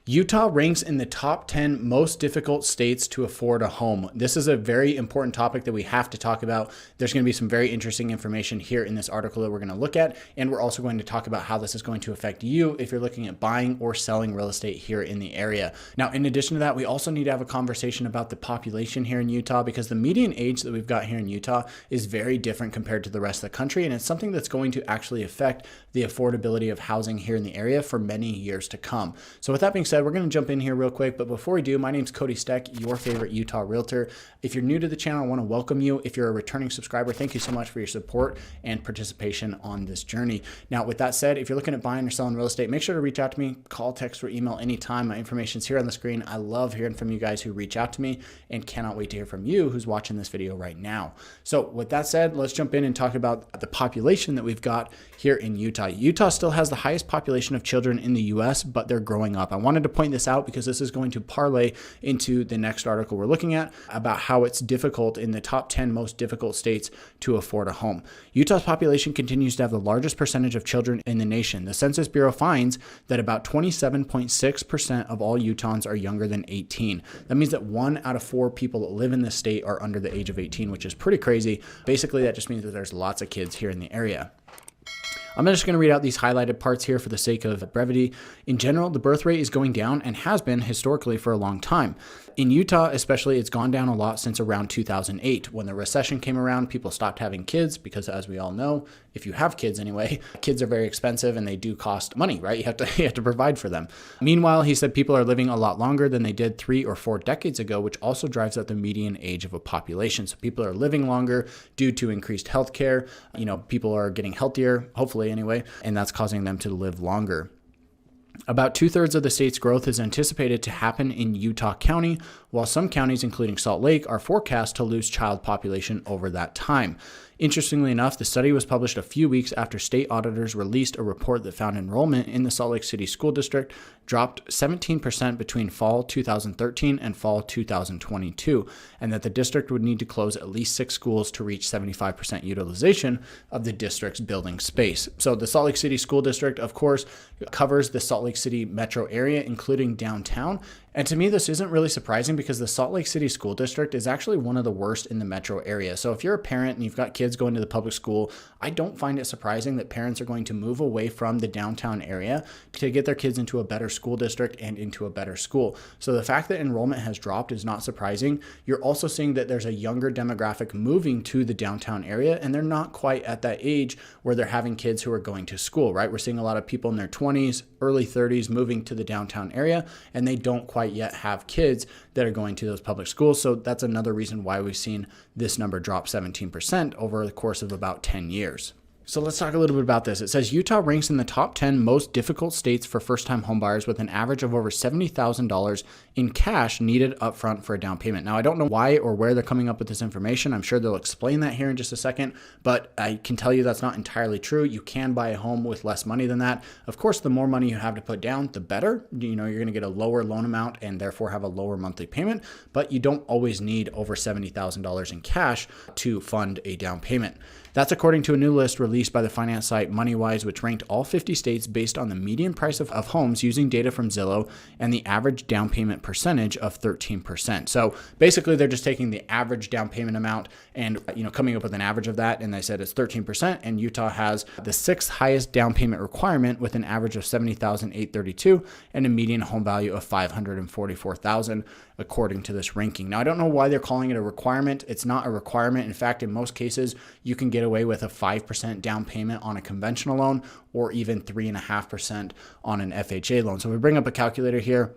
Utah ranks in the top 10 most difficult states to afford a home. This is a very important topic that we have to talk about. There's going to be some very interesting information here in this article that we're going to look at, and we're also going to talk about how this is going to affect you if you're looking at buying or selling real estate here in the area. Now, in addition to that, we also need to have a conversation about the population here in Utah, because the median age that we've got here in Utah is very different compared to the rest of the country, and it's something that's going to actually affect the affordability of housing here in the area for many years to come. So with that being said, we're going to jump in here real quick, but before we do, my name's Cody Steck, your favorite Utah realtor. If you're new to the channel, I want to welcome you. If you're a returning subscriber, thank you so much for your support and participation on this journey. Now, with that said, if you're looking at buying or selling real estate, make sure to reach out to me, call, text, or email anytime. My information's here on the screen. I love hearing from you guys who reach out to me and cannot wait to hear from you who's watching this video right now. So with that said, let's jump in and talk about the population that we've got here in Utah. Utah still has the highest population of children in the US, but they're growing up. I wanted to point this out because this is going to parlay into the next article we're looking at about how it's difficult in the top 10 most difficult states to afford a home. Utah's population continues to have the largest percentage of children in the nation. The Census Bureau finds that about 27.6% of all Utahns are younger than 18. That means that 1 out of 4 people that live in this state are under the age of 18, which is pretty crazy. Basically, that just means that there's lots of kids here in the area. I'm just going to read out these highlighted parts here for the sake of brevity. In general, the birth rate is going down and has been historically for a long time. In Utah, especially, it's gone down a lot since around 2008. When the recession came around, people stopped having kids because, as we all know, if you have kids anyway, kids are very expensive and they do cost money, right? You have to provide for them. Meanwhile, he said people are living a lot longer than they did 3 or 4 decades ago, which also drives up the median age of a population. So people are living longer due to increased healthcare. People are getting healthier, hopefully anyway, and that's causing them to live longer. About 2/3 of the state's growth is anticipated to happen in Utah County, while some counties, including Salt Lake, are forecast to lose child population over that time. Interestingly enough, the study was published a few weeks after state auditors released a report that found enrollment in the Salt Lake City School District dropped 17% between fall 2013 and fall 2022, and that the district would need to close at least 6 schools to reach 75% utilization of the district's building space. So the Salt Lake City School District, of course, covers the Salt Lake City metro area, including downtown. And to me, this isn't really surprising because the Salt Lake City School District is actually one of the worst in the metro area. So if you're a parent and you've got kids going to the public school, I don't find it surprising that parents are going to move away from the downtown area to get their kids into a better school district and into a better school. So the fact that enrollment has dropped is not surprising. You're also seeing that there's a younger demographic moving to the downtown area, and they're not quite at that age where they're having kids who are going to school, right? We're seeing a lot of people in their 20s, early 30s moving to the downtown area, and they don't quite yet have kids that are going to those public schools. So that's another reason why we've seen this number drop 17% over the course of about 10 years. So let's talk a little bit about this. It says Utah ranks in the top 10 most difficult states for first-time homebuyers with an average of over $70,000 in cash needed upfront for a down payment. Now, I don't know why or where they're coming up with this information. I'm sure they'll explain that here in just a second, but I can tell you that's not entirely true. You can buy a home with less money than that. Of course, the more money you have to put down, the better. You're going to get a lower loan amount and therefore have a lower monthly payment, but you don't always need over $70,000 in cash to fund a down payment. That's according to a new list released by the finance site MoneyWise, which ranked all 50 states based on the median price of homes using data from Zillow and the average down payment percentage of 13%. So basically, they're just taking the average down payment amount and coming up with an average of that, and they said it's 13%, and Utah has the 6th highest down payment requirement with an average of $70,832 and a median home value of $544,000 according to this ranking. Now, I don't know why they're calling it a requirement. It's not a requirement. In fact, in most cases, you can get away with a 5% down payment on a conventional loan or even 3.5% on an FHA loan. So we bring up a calculator here.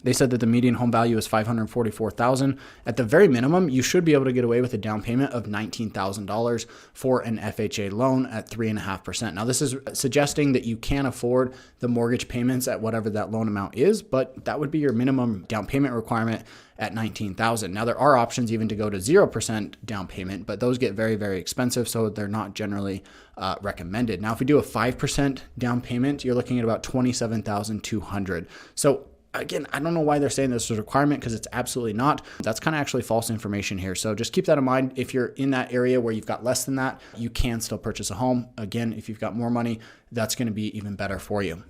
They said that the median home value is $544,000. At the very minimum, you should be able to get away with a down payment of $19,000 for an FHA loan at 3.5%. Now, this is suggesting that you can afford the mortgage payments at whatever that loan amount is, but that would be your minimum down payment requirement at $19,000. Now, there are options even to go to 0% down payment, but those get very, very expensive, so they're not generally recommended. Now, if we do a 5% down payment, you're looking at about $27,200. So again, I don't know why they're saying this is a requirement because it's absolutely not. That's kind of actually false information here. So just keep that in mind. If you're in that area where you've got less than that, you can still purchase a home. Again, if you've got more money, that's going to be even better for you.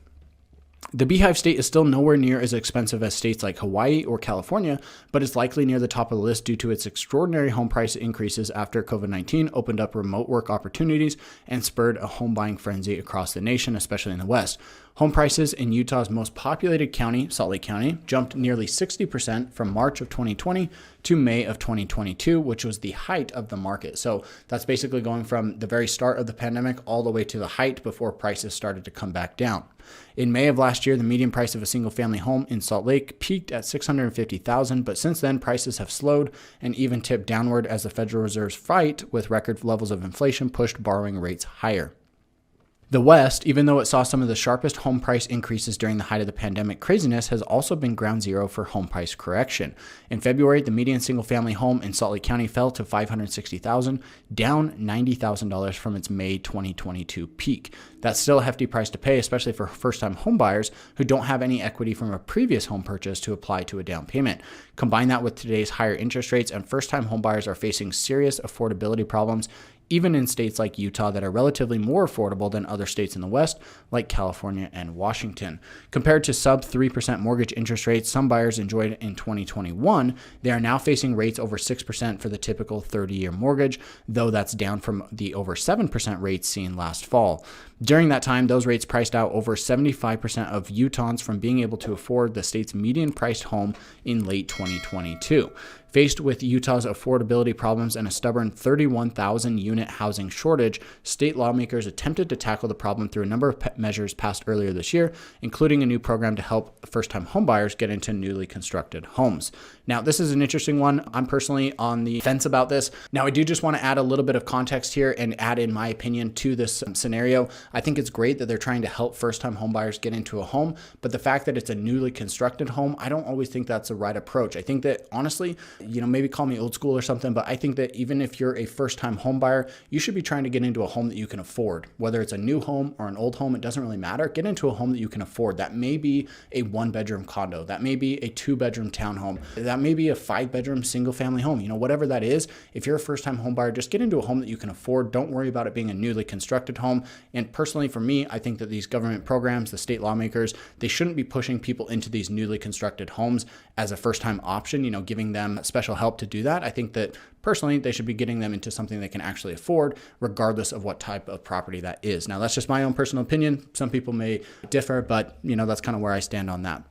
The Beehive State is still nowhere near as expensive as states like Hawaii or California, but is likely near the top of the list due to its extraordinary home price increases after COVID-19 opened up remote work opportunities and spurred a home buying frenzy across the nation, especially in the West. Home prices in Utah's most populated county, Salt Lake County, jumped nearly 60% from March of 2020 to May of 2022, which was the height of the market. So that's basically going from the very start of the pandemic all the way to the height before prices started to come back down. In May of last year, the median price of a single-family home in Salt Lake peaked at $650,000, but since then, prices have slowed and even tipped downward as the Federal Reserve's fight with record levels of inflation pushed borrowing rates higher. The West, even though it saw some of the sharpest home price increases during the height of the pandemic craziness, has also been ground zero for home price correction. In February, the median single-family home in Salt Lake County fell to $560,000, down $90,000 from its May 2022 peak. That's still a hefty price to pay, especially for first-time homebuyers who don't have any equity from a previous home purchase to apply to a down payment. Combine that with today's higher interest rates, and first-time homebuyers are facing serious affordability problems, even in states like Utah that are relatively more affordable than other states in the West, like California and Washington. Compared to sub 3% mortgage interest rates some buyers enjoyed in 2021, they are now facing rates over 6% for the typical 30-year mortgage, though that's down from the over 7% rates seen last fall. During that time, those rates priced out over 75% of Utahns from being able to afford the state's median priced home in late 2022. Faced with Utah's affordability problems and a stubborn 31,000 unit housing shortage, state lawmakers attempted to tackle the problem through a number of measures passed earlier this year, including a new program to help first-time homebuyers get into newly constructed homes. Now, this is an interesting one. I'm personally on the fence about this. Now, I do just want to add a little bit of context here and add in my opinion to this scenario. I think it's great that they're trying to help first-time homebuyers get into a home, but the fact that it's a newly constructed home, I don't always think that's the right approach. I think that honestly, maybe call me old school or something, but I think that even if you're a first-time home buyer, you should be trying to get into a home that you can afford. Whether it's a new home or an old home, it doesn't really matter. Get into a home that you can afford. That may be a 1-bedroom condo. That may be a 2-bedroom townhome. That may be a 5-bedroom single-family home. Whatever that is, if you're a first-time home buyer, just get into a home that you can afford. Don't worry about it being a newly constructed home. And personally, for me, I think that these government programs, the state lawmakers, they shouldn't be pushing people into these newly constructed homes as a first-time option, giving them special help to do that. I think that personally, they should be getting them into something they can actually afford, regardless of what type of property that is. Now, that's just my own personal opinion. Some people may differ, but that's kind of where I stand on that.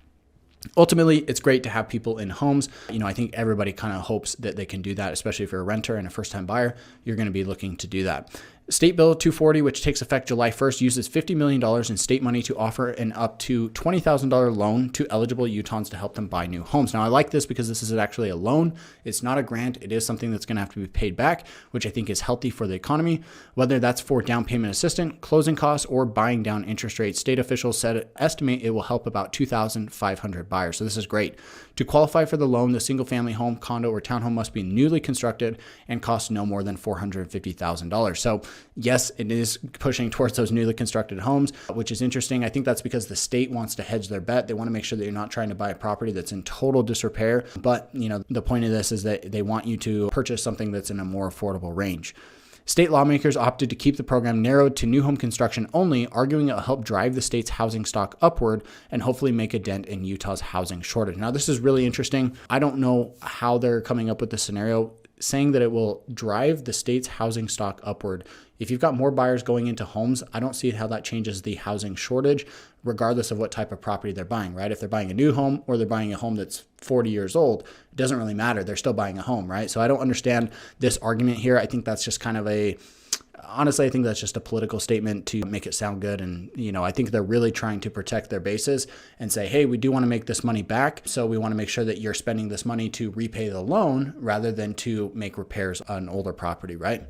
Ultimately, it's great to have people in homes. I think everybody kind of hopes that they can do that, especially if you're a renter and a first-time buyer, you're going to be looking to do that. State Bill 240, which takes effect July 1st, uses $50 million in state money to offer an up to $20,000 loan to eligible Utahns to help them buy new homes. Now, I like this because this is actually a loan. It's not a grant. It is something that's going to have to be paid back, which I think is healthy for the economy. Whether that's for down payment assistance, closing costs, or buying down interest rates, state officials estimate it will help about 2,500 buyers. So this is great. To qualify for the loan, the single-family home, condo, or townhome must be newly constructed and cost no more than $450,000. So yes, it is pushing towards those newly constructed homes, which is interesting. I think that's because the state wants to hedge their bet. They want to make sure that you're not trying to buy a property that's in total disrepair. But, the point of this is that they want you to purchase something that's in a more affordable range. State lawmakers opted to keep the program narrowed to new home construction only, arguing it will help drive the state's housing stock upward and hopefully make a dent in Utah's housing shortage. Now, this is really interesting. I don't know how they're coming up with this scenario, saying that it will drive the state's housing stock upward. If you've got more buyers going into homes, I don't see how that changes the housing shortage, regardless of what type of property they're buying, right? If they're buying a new home or they're buying a home that's 40 years old, it doesn't really matter. They're still buying a home, right? So I don't understand this argument here. I think that's just kind of honestly, I think that's just a political statement to make it sound good. And, I think they're really trying to protect their bases and say, hey, we do want to make this money back. So we want to make sure that you're spending this money to repay the loan rather than to make repairs on older property, right?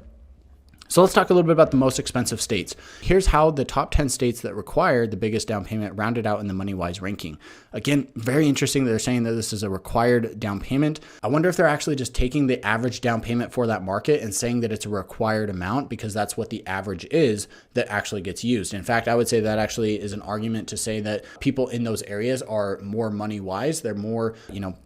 So let's talk a little bit about the most expensive states. Here's how the top 10 states that require the biggest down payment rounded out in the MoneyWise ranking. Again, very interesting that they're saying that this is a required down payment. I wonder if they're actually just taking the average down payment for that market and saying that it's a required amount because that's what the average is that actually gets used. In fact, I would say that actually is an argument to say that people in those areas are more money wise. They're more,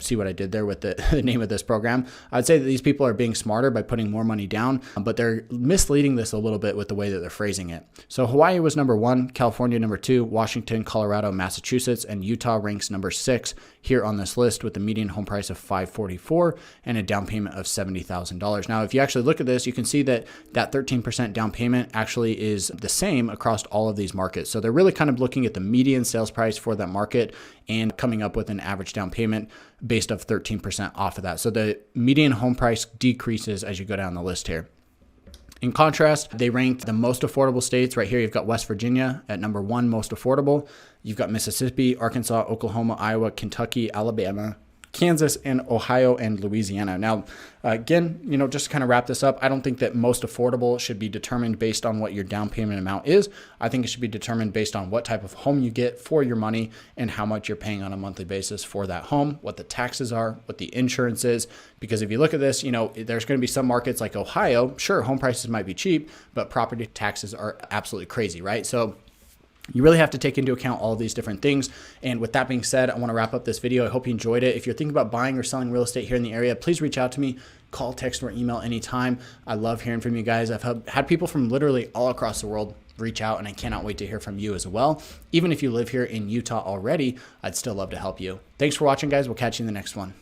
see what I did there with the name of this program. I'd say that these people are being smarter by putting more money down, but they're misleading misleading this a little bit with the way that they're phrasing it. So Hawaii was number 1, California number 2, Washington, Colorado, Massachusetts, and Utah ranks number 6 here on this list with the median home price of $544 and a down payment of $70,000. Now, if you actually look at this, you can see that that 13% down payment actually is the same across all of these markets. So they're really kind of looking at the median sales price for that market and coming up with an average down payment based off 13% off of that. So the median home price decreases as you go down the list here. In contrast, they ranked the most affordable states. Right here, you've got West Virginia at number 1, most affordable. You've got Mississippi, Arkansas, Oklahoma, Iowa, Kentucky, Alabama, Kansas, and Ohio, and Louisiana. Now, again, just to kind of wrap this up, I don't think that most affordable should be determined based on what your down payment amount is. I think it should be determined based on what type of home you get for your money and how much you're paying on a monthly basis for that home, what the taxes are, what the insurance is. Because if you look at this, there's going to be some markets like Ohio. Sure, home prices might be cheap, but property taxes are absolutely crazy, right? So you really have to take into account all of these different things. And with that being said, I want to wrap up this video. I hope you enjoyed it. If you're thinking about buying or selling real estate here in the area, please reach out to me, call, text, or email anytime. I love hearing from you guys. I've had people from literally all across the world reach out, and I cannot wait to hear from you as well. Even if you live here in Utah already, I'd still love to help you. Thanks for watching, guys. We'll catch you in the next one.